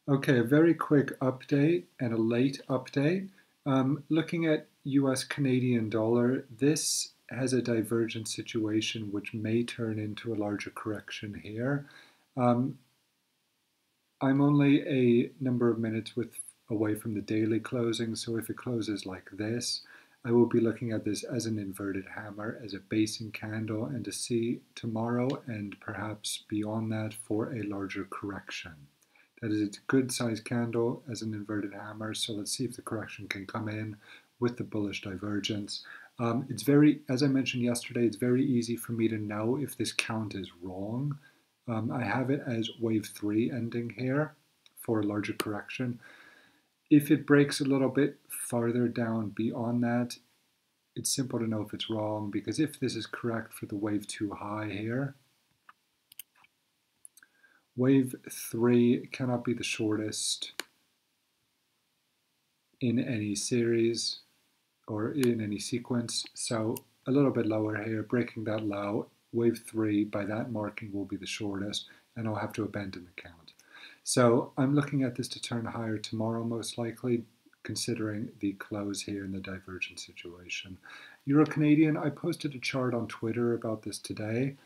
Okay, a very quick update and a late update. Looking at US Canadian dollar, this has a divergent situation which may turn into a larger correction here. Um, I'm only a number of minutes away from the daily closing, so if it closes like this, I will be looking at this as an inverted hammer, as a basing candle, and to see tomorrow and perhaps beyond that for a larger correction. That is a good sized candle as an inverted hammer, so let's see if the correction can come in with the bullish divergence. It's very, as I mentioned yesterday, it's very easy for me to know if this count is wrong. I have it as wave 3 ending here for a larger correction. If it breaks a little bit farther down beyond that, it's simple to know if it's wrong, because if this is correct for the wave 2 high here, wave 3 cannot be the shortest in any series or in any sequence. So a little bit lower here, breaking that low, wave 3 by that marking will be the shortest, and I'll have to abandon the count. So I'm looking at this to turn higher tomorrow, most likely, considering the close here in the divergent situation. Euro Canadian, I posted a chart on Twitter about this today,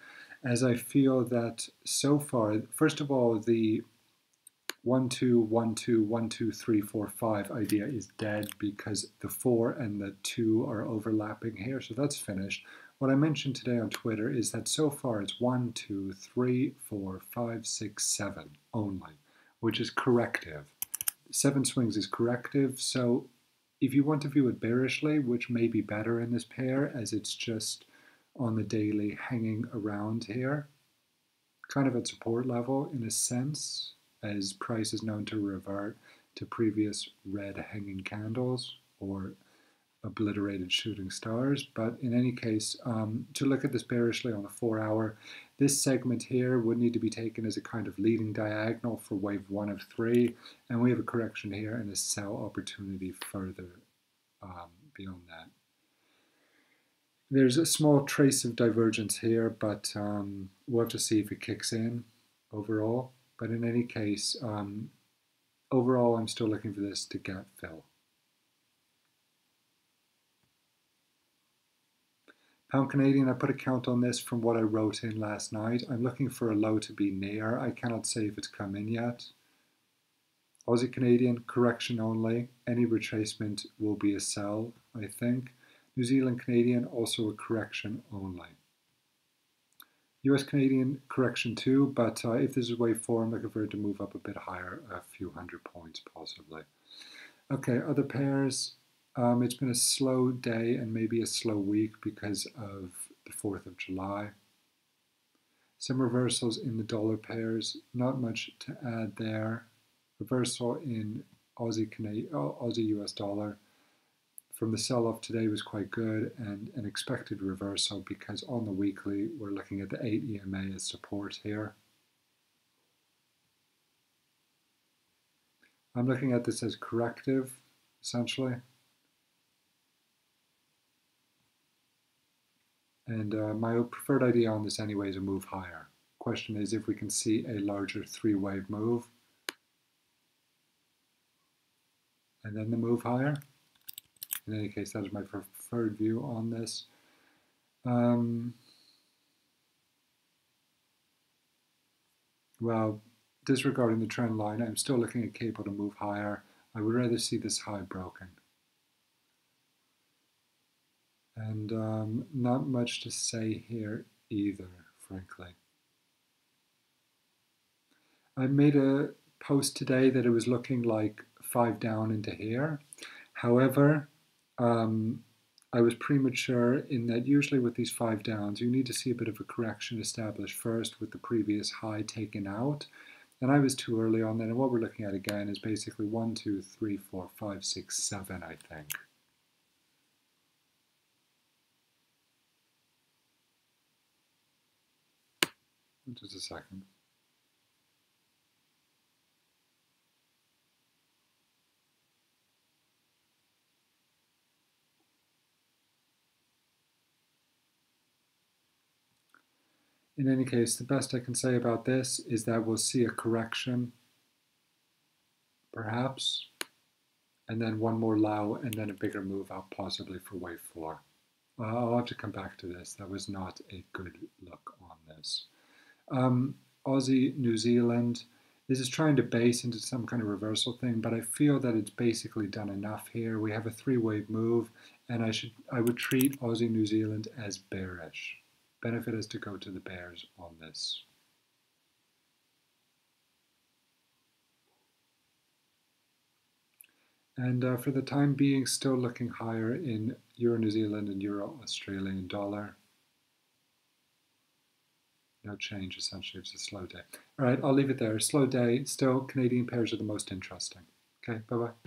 as I feel that so far, first of all, the 1 2 1 2 1 2 3 4 5 idea is dead because the 4 and the 2 are overlapping here, so that's finished. What I mentioned today on Twitter is that so far it's 1 2 3 4 5 6 7 only, which is corrective. 7 swings is corrective, so if you want to view it bearishly, which may be better in this pair as it's just on the daily hanging around here, kind of at support level in a sense, as price is known to revert to previous red hanging candles or obliterated shooting stars. But in any case, to look at this bearishly on the 4 hour, this segment here would need to be taken as a kind of leading diagonal for wave 1 of 3, and we have a correction here and a sell opportunity further beyond that. There's a small trace of divergence here, but we'll have to see if it kicks in overall. But in any case, overall, I'm still looking for this to gap fill. Pound Canadian, I put a count on this from what I wrote in last night. I'm looking for a low to be near. I cannot say if it's come in yet. Aussie Canadian, correction only. Any retracement will be a sell, I think. New Zealand Canadian, also a correction only. US Canadian, correction too, but if this is wave 4, I'm looking for it to move up a bit higher, a few hundred points possibly. Okay, other pairs. It's been a slow day and maybe a slow week because of the 4th of July. Some reversals in the dollar pairs, not much to add there. Reversal in Aussie US dollar from the sell-off today was quite good, and an expected reversal because on the weekly we're looking at the 8 EMA as support here. I'm looking at this as corrective, essentially. And my preferred idea on this anyway is a move higher. Question is if we can see a larger 3-wave move and then the move higher. In any case, that is my preferred view on this. Well, disregarding the trend line, I'm still looking at cable to move higher. I would rather see this high broken. And not much to say here either, frankly. I made a post today that it was looking like 5 down into here. However, I was premature in that usually with these 5 downs, you need to see a bit of a correction established first with the previous high taken out. And I was too early on that. And what we're looking at again is basically 1, 2, 3, 4, 5, 6, 7, I think. Just a second. In any case, the best I can say about this is that we'll see a correction perhaps, and then one more low, and then a bigger move up possibly for wave 4. I'll have to come back to this. That was not a good look on this. Aussie, New Zealand. This is trying to base into some kind of reversal thing, but I feel that it's basically done enough here. We have a 3-wave move, and I would treat Aussie, New Zealand as bearish. Benefit is to go to the bears on this. And for the time being, still looking higher in Euro New Zealand and Euro Australian dollar. No change, essentially. It's a slow day. All right, I'll leave it there. Slow day. Still, Canadian pairs are the most interesting. Okay, bye-bye.